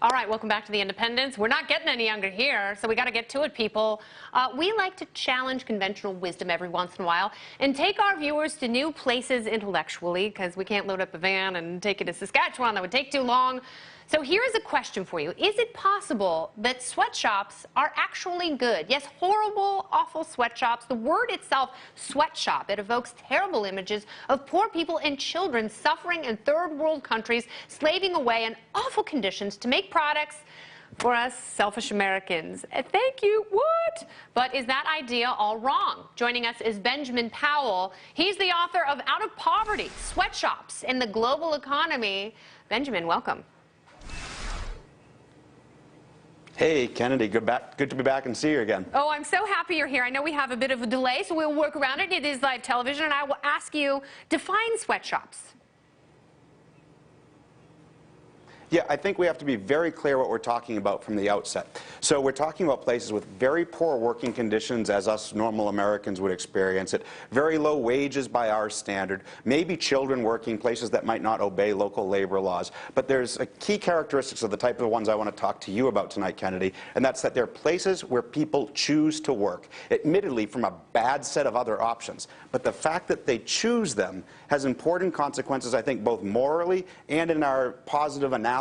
All right, welcome back to The Independents. We're not getting any younger here, so we got to get to it, people. We like to challenge conventional wisdom every once in a while and take our viewers to new places intellectually, because we can't load up a van and take it to Saskatchewan. That would take too long. So here's a question for you. Is it possible that sweatshops are actually good? Yes, horrible, awful sweatshops. The word itself, sweatshop, it evokes terrible images of poor people and children suffering in third world countries, slaving away in awful conditions to make products for us selfish Americans. Thank you. What? But is that idea all wrong? Joining us is Benjamin Powell. He's the author of Out of Poverty, Sweatshops in the Global Economy. Benjamin, welcome. Hey, Kennedy, good to be back and see you again. Oh, I'm so happy you're here. I know we have a bit of a delay, so we'll work around it. It is live television, and I will ask you, define sweatshops. Yeah, I think we have to be very clear what we're talking about from the outset. So we're talking about places with very poor working conditions, as us normal Americans would experience it, very low wages by our standard, maybe children working, places that might not obey local labor laws. But there's a key characteristics of the type of ones I want to talk to you about tonight, Kennedy, and that's that they're places where people choose to work, admittedly from a bad set of other options. But the fact that they choose them has important consequences, I think, both morally and in our positive analysis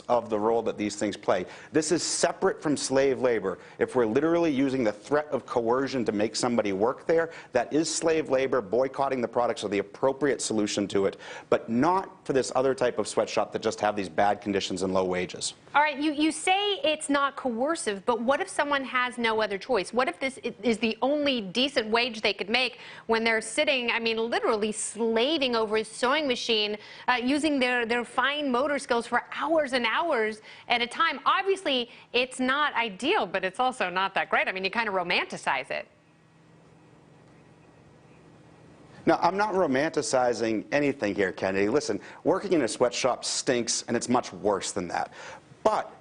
of the role that these things play. This is separate from slave labor. If we're literally using the threat of coercion to make somebody work there, that is slave labor. Boycotting the products are the appropriate solution to it, but not for this other type of sweatshop that just have these bad conditions and low wages. All right, you say it's not coercive, but what if someone has no other choice? What if this is the only decent wage they could make when they're sitting, I mean, literally slaving over a sewing machine, using their fine motor skills for hours and hours at a time? Obviously, it's not ideal, but it's also not that great. I mean, you kind of romanticize it. No, I'm not romanticizing anything here, Kennedy. Listen, working in a sweatshop stinks, and it's much worse than that. But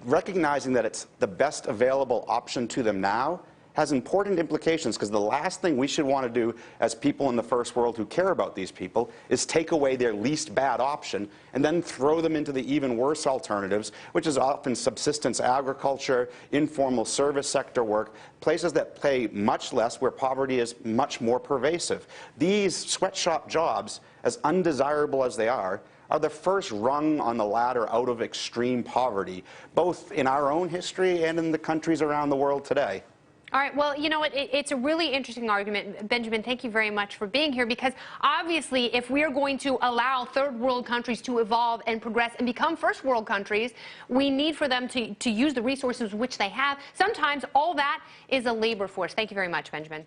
recognizing that it's the best available option to them now has important implications, because the last thing we should want to do as people in the first world who care about these people is take away their least bad option and then throw them into the even worse alternatives, which is often subsistence agriculture, informal service sector work, places that pay much less, where poverty is much more pervasive. These sweatshop jobs, as undesirable as they are the first rung on the ladder out of extreme poverty, both in our own history and in the countries around the world today. All right, well, you know what, it's a really interesting argument. Benjamin, thank you very much for being here, because obviously if we're going to allow third world countries to evolve and progress and become first world countries, we need for them to use the resources which they have. Sometimes all that is a labor force. Thank you very much, Benjamin.